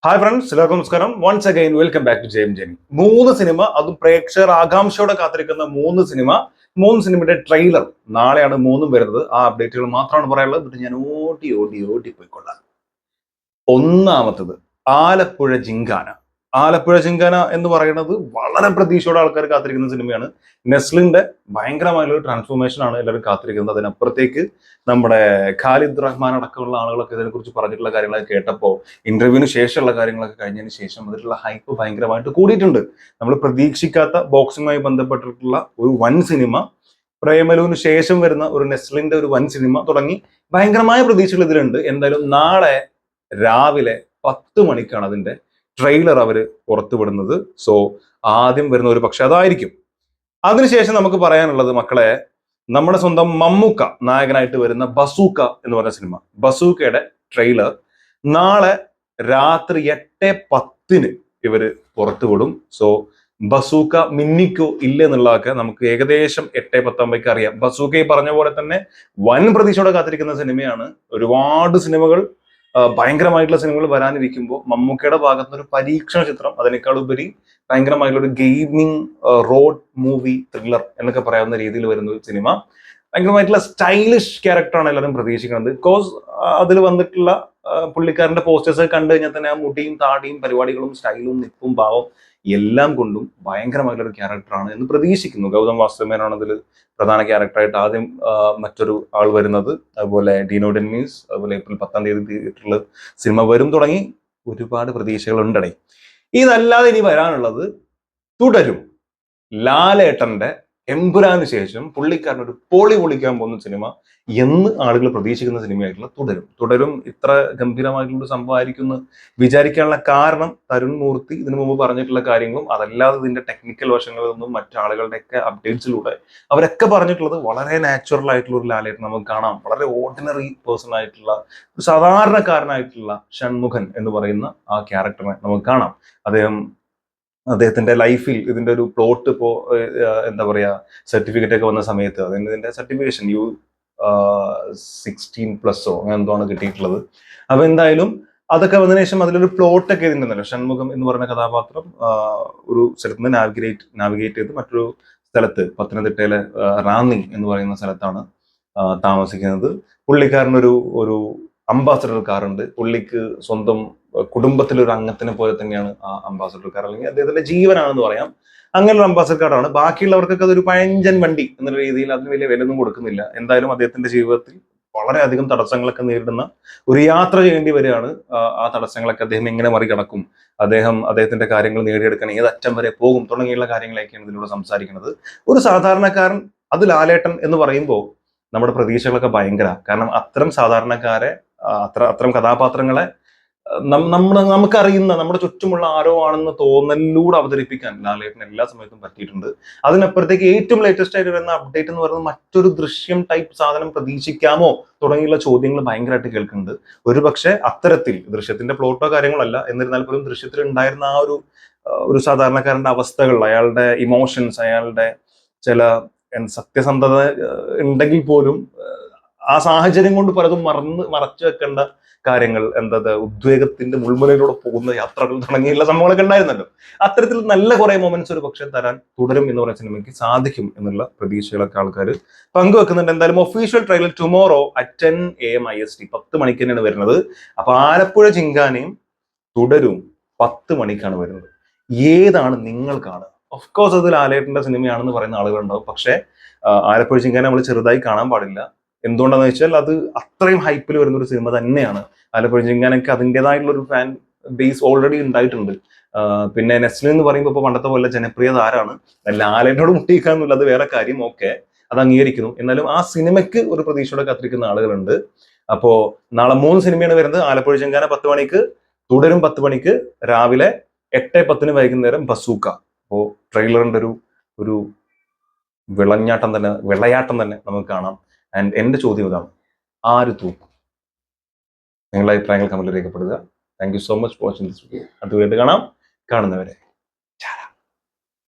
Hi friends, എല്ലാവർക്കും നമസ്കാരം. Once again welcome back to Jaime Jeni. മൂന്ന് സിനിമ, അതും പ്രേക്ഷകർ ആകാംക്ഷയോടെ കാത്തിരിക്കുന്ന മൂന്ന് സിനിമയുടെ ട്രെയിലർ നാളെയാണ് മൂന്നും വരുന്നത്. ആ അപ്ഡേറ്റുകൾ മാത്രമാണ് പറയാനുള്ളത്. എന്നിട്ട് ഞാൻ ഓടി ഓടി ഓടി പോയിക്കൊള്ളാം. ഒന്നാമത്തത് ആലപ്പുഴ ജിങ്കാന എന്ന് പറയുന്നത് വളരെ പ്രതീക്ഷയോടെ ആൾക്കാർ കാത്തിരിക്കുന്ന സിനിമയാണ്. നെസ്ലിന്റെ ഭയങ്കരമായുള്ള ട്രാൻസ്ഫോർമേഷൻ ആണ് എല്ലാവരും കാത്തിരിക്കുന്നത്. അതിനപ്പുറത്തേക്ക് നമ്മുടെ ഖാലിദ് റഹ്മാൻ അടക്കമുള്ള ആളുകളൊക്കെ ഇതിനെക്കുറിച്ച് പറഞ്ഞിട്ടുള്ള കാര്യങ്ങളൊക്കെ കേട്ടപ്പോൾ, ഇന്റർവ്യൂവിന് ശേഷമുള്ള കാര്യങ്ങളൊക്കെ കഴിഞ്ഞതിന് ശേഷം അതിലുള്ള ഹൈപ്പ് ഭയങ്കരമായിട്ട് കൂടിയിട്ടുണ്ട്. നമ്മൾ പ്രതീക്ഷിക്കാത്ത ബോക്സിങ്ങുമായി ബന്ധപ്പെട്ടിട്ടുള്ള ഒരു വൻ സിനിമ, പ്രേമലുവിന് ശേഷം വരുന്ന ഒരു നെസ്ലിന്റെ ഒരു വൻ സിനിമ തുടങ്ങി ഭയങ്കരമായ പ്രതീക്ഷകൾ ഇതിലുണ്ട്. എന്തായാലും നാളെ രാവിലെ 10 മണിക്കാണ് അതിന്റെ ട്രെയിലർ അവര് പുറത്തുവിടുന്നത്. സോ ആദ്യം വരുന്ന ഒരു പക്ഷെ അതായിരിക്കും. അതിനുശേഷം നമുക്ക് പറയാനുള്ളത്, മക്കളെ, നമ്മുടെ സ്വന്തം മമ്മൂക്ക നായകനായിട്ട് വരുന്ന ബസൂക്ക എന്ന് പറഞ്ഞ സിനിമ, ബസൂക്കയുടെ ട്രെയിലർ നാളെ രാത്രി 8:10 ഇവര് പുറത്തുവിടും. സോ ബസൂക്ക മിന്നിക്കോ ഇല്ല എന്നുള്ളതൊക്കെ നമുക്ക് ഏകദേശം 8:10 അറിയാം. ബസൂക്ക ഈ പറഞ്ഞ പോലെ തന്നെ വൻ പ്രതീക്ഷയോടെ കാത്തിരിക്കുന്ന സിനിമയാണ്. ഒരുപാട് സിനിമകൾ, ഭയങ്കരമായിട്ടുള്ള സിനിമകൾ വരാനിരിക്കുമ്പോൾ മമ്മൂക്കയുടെ ഭാഗത്ത് ഒരു പരീക്ഷണ ചിത്രം, അതിനേക്കാൾ ഉപരി ഭയങ്കരമായിട്ടുള്ള ഒരു ഗെയിമിംഗ് റോഡ് മൂവി ത്രില്ലർ എന്നൊക്കെ പറയാവുന്ന രീതിയിൽ വരുന്ന ഒരു സിനിമ. ഭയങ്കരമായിട്ടുള്ള സ്റ്റൈലിഷ് ക്യാരക്ടറാണ് എല്ലാവരും പ്രതീക്ഷിക്കുന്നത്. ബിക്കോസ് അതിൽ വന്നിട്ടുള്ള പുള്ളിക്കാരന്റെ പോസ്റ്റേഴ്സ് കണ്ടു കഴിഞ്ഞാൽ തന്നെ ആ മുടിയും താടിയും പരിപാടികളും സ്റ്റൈലും നിപ്പും ഭാവം എല്ലാം കൊണ്ടും ഭയങ്കരമായിട്ടുള്ള ഒരു ക്യാരക്ടറാണ് എന്ന് പ്രതീക്ഷിക്കുന്നു. ഗൗതം വാസുദേവനാണ് അതിൽ പ്രധാന ക്യാരക്ടറായിട്ട് ആദ്യം മറ്റൊരു ആൾ വരുന്നത്. അതുപോലെ ഡീനോ ഡെന്നീസ്, അതുപോലെ ഏപ്രിൽ 10 തിയേറ്ററിൽ സിനിമ വരും തുടങ്ങി ഒരുപാട് പ്രതീക്ഷകൾ ഉണ്ടടേ. ഇതല്ലാതെ ഇനി വരാനുള്ളത് തുടരും. ലാലേട്ടന്റെ എമ്പുരാന് ശേഷം പുള്ളിക്കാരൻ ഒരു പൊളിക്കാൻ പോകുന്ന സിനിമ എന്ന് ആളുകൾ പ്രതീക്ഷിക്കുന്ന സിനിമയായിട്ടുള്ള തുടരും ഇത്ര ഗംഭീരമായിട്ടുള്ള സംഭവമായിരിക്കും എന്ന് വിചാരിക്കാനുള്ള കാരണം തരുൺ മൂർത്തി ഇതിനു മുമ്പ് പറഞ്ഞിട്ടുള്ള കാര്യങ്ങളും അതല്ലാതെ ഇതിന്റെ ടെക്നിക്കൽ വശങ്ങളിൽ നിന്നും മറ്റാളുകളുടെയൊക്കെ അപ്ഡേറ്റ്സിലൂടെ അവരൊക്കെ പറഞ്ഞിട്ടുള്ളത് വളരെ നാച്ചുറൽ ആയിട്ടുള്ള ഒരു ലാലേട്ടൻ നമുക്ക് കാണാം. വളരെ ഓർഡിനറി പേഴ്സൺ ആയിട്ടുള്ള ഒരു സാധാരണക്കാരനായിട്ടുള്ള ഷൺമുഖൻ എന്ന് പറയുന്ന ആ ക്യാരക്ടറിനെ നമുക്ക് കാണാം. അദ്ദേഹത്തിന്റെ ലൈഫിൽ ഇതിന്റെ ഒരു പ്ലോട്ട് ഇപ്പോ എന്താ പറയാ, സർട്ടിഫിക്കറ്റ് ഒക്കെ വന്ന സമയത്ത് ഇതിന്റെ സർട്ടിഫിക്കേഷൻ U16+ അങ്ങനെ എന്തോ ആണ് കിട്ടിയിട്ടുള്ളത്. അപ്പൊ എന്തായാലും അതൊക്കെ വന്നതിന് ശേഷം അതിലൊരു പ്ലോട്ട് ഒക്കെ ഇതിന്റെ ഷൺമുഖം എന്ന് പറയുന്ന കഥാപാത്രം ഒരു സ്ഥലത്ത് നിന്ന് നാവിഗേറ്റ് ചെയ്ത് മറ്റൊരു സ്ഥലത്ത്, പത്തനംതിട്ടയിലെ റാന്നി എന്ന് പറയുന്ന സ്ഥലത്താണ് താമസിക്കുന്നത്. പുള്ളിക്കാരനൊരു ഒരു അംബാസഡർ കാറുണ്ട്. പുള്ളിക്ക് സ്വന്തം കുടുംബത്തിലൊരു അംഗത്തിനെ പോലെ തന്നെയാണ് ആ അംബാസഡർ കാർ, അല്ലെങ്കിൽ അദ്ദേഹത്തിന്റെ ജീവനാണെന്ന് പറയാം. അങ്ങനെ ഒരു അംബാസഡർ കാറാണ്. ബാക്കിയുള്ളവർക്കൊക്കെ അതൊരു പഴഞ്ചൻ വണ്ടി എന്നുള്ള രീതിയിൽ അതിന് വലിയ വിലയൊന്നും കൊടുക്കുന്നില്ല. എന്തായാലും അദ്ദേഹത്തിന്റെ ജീവിതത്തിൽ വളരെയധികം തടസ്സങ്ങളൊക്കെ നേരിടുന്ന ഒരു യാത്ര ചെയ്യേണ്ടി വരികയാണ്. ആ തടസ്സങ്ങളൊക്കെ അദ്ദേഹം എങ്ങനെ മറികടക്കും, അദ്ദേഹത്തിന്റെ കാര്യങ്ങൾ നേടിയെടുക്കാൻ ഏതറ്റം വരെ പോകും തുടങ്ങിയുള്ള കാര്യങ്ങളൊക്കെയാണ് ഇതിലൂടെ സംസാരിക്കുന്നത്. ഒരു സാധാരണക്കാരൻ, അത് ലാലേട്ടൻ എന്ന് പറയുമ്പോൾ നമ്മുടെ പ്രതീക്ഷകളൊക്കെ ഭയങ്കര. കാരണം അത്തരം സാധാരണക്കാരെ, അത്തരം കഥാപാത്രങ്ങളെ നമുക്കറിയുന്ന നമ്മുടെ ചുറ്റുമുള്ള ആരോ ആണെന്ന് തോന്നലിലൂടെ അവതരിപ്പിക്കാൻ ലാലേട്ടന് എല്ലാ സമയത്തും പറ്റിയിട്ടുണ്ട്. അതിനപ്പുറത്തേക്ക് ഏറ്റവും ലേറ്റസ്റ്റ് ആയിട്ട് വരുന്ന അപ്ഡേറ്റ് എന്ന് പറയുന്നത് മറ്റൊരു ദൃശ്യം ടൈപ്പ് സാധനം പ്രതീക്ഷിക്കാമോ തുടങ്ങിയുള്ള ചോദ്യങ്ങൾ ഭയങ്കരമായിട്ട് കേൾക്കുന്നുണ്ട്. ഒരുപക്ഷെ അത്തരത്തിൽ ദൃശ്യത്തിന്റെ പ്ലോട്ടോ കാര്യങ്ങളല്ല, എന്നിരുന്നാൽ പോലും ദൃശ്യത്തിൽ ഉണ്ടായിരുന്ന ആ ഒരു സാധാരണക്കാരന്റെ അവസ്ഥകൾ, അയാളുടെ ഇമോഷൻസ്, അയാളുടെ ചില സത്യസന്ധത ഉണ്ടെങ്കിൽ പോലും ആ സാഹചര്യം കൊണ്ട് പലതും മറച്ചു വെക്കേണ്ട കാര്യങ്ങൾ, ഉദ്വേഗത്തിന്റെ മുൾമുനയിലൂടെ പോകുന്ന യാത്രകൾ തുടങ്ങിയുള്ള സംഭവങ്ങളൊക്കെ ഉണ്ടായിരുന്നല്ലോ. അത്തരത്തിൽ നല്ല കുറെ മൊമെന്റ്സ് ഒരു പക്ഷെ തരാൻ തുടരും എന്ന് പറയുന്ന സിനിമയ്ക്ക് സാധിക്കും എന്നുള്ള പ്രതീക്ഷകളൊക്കെ ആൾക്കാർ പങ്കുവെക്കുന്നുണ്ട്. എന്തായാലും official trailer tomorrow at 10 AM IST 10 മണിക്ക് തന്നെയാണ് വരുന്നത്. അപ്പൊ ആലപ്പുഴ ജിങ്കാനയും തുടരും 10 മണിക്കാണ് വരുന്നത്. ഏതാണ് നിങ്ങൾ കാണുക? ഓഫ്കോഴ്സ് അത് ലാലേട്ടന്റെ സിനിമയാണെന്ന് പറയുന്ന ആളുകളുണ്ടാവും. പക്ഷെ ആലപ്പുഴ ജിങ്കാന നമ്മൾ ചെറുതായി കാണാൻ പാടില്ല. എന്തുകൊണ്ടാന്ന് വെച്ചാൽ അത് അത്രയും ഹൈപ്പിൽ വരുന്ന ഒരു സിനിമ തന്നെയാണ്. ആലപ്പുഴ ജിങ്കാനയ്ക്ക് അതിൻ്റെതായിട്ടുള്ള ഒരു ഫാൻ ബേസ് ഓൾറെഡി ഉണ്ടായിട്ടുണ്ട്. പിന്നെ നെസ്ലിൻ എന്ന് പറയുമ്പോൾ ഇപ്പോൾ പണ്ടത്തെ പോലെ ജനപ്രിയ താരാണ്. ലാലേട്ടനോട് മുട്ടിക്കാന്നുള്ളത് വേറെ കാര്യം. ഓക്കെ, അത് അംഗീകരിക്കുന്നു. എന്നാലും ആ സിനിമയ്ക്ക് ഒരു പ്രതീക്ഷയോടെ കാത്തിരിക്കുന്ന ആളുകളുണ്ട്. അപ്പോ നാളെ 3 സിനിമയാണ് വരുന്നത്. ആലപ്പുഴ ജിങ്കാന 10 മണിക്ക്, തുടരും 10 മണിക്ക്, രാവിലെ 8:10 വൈകുന്നേരം ബസൂക്ക. അപ്പോ ട്രെയിലറിന്റെ ഒരു വിളയാട്ടം തന്നെ നമുക്ക് കാണാം. ആൻഡ് എന്റെ ചോദ്യം ഇതാണ്, ആര് തൂക്കും? നിങ്ങളുടെ അഭിപ്രായങ്ങൾ കമന്റിൽ രേഖപ്പെടുക. Thank you so much for watching this video. അടുത്ത വീഡിയോ കാണാം. കാണുന്നവരെ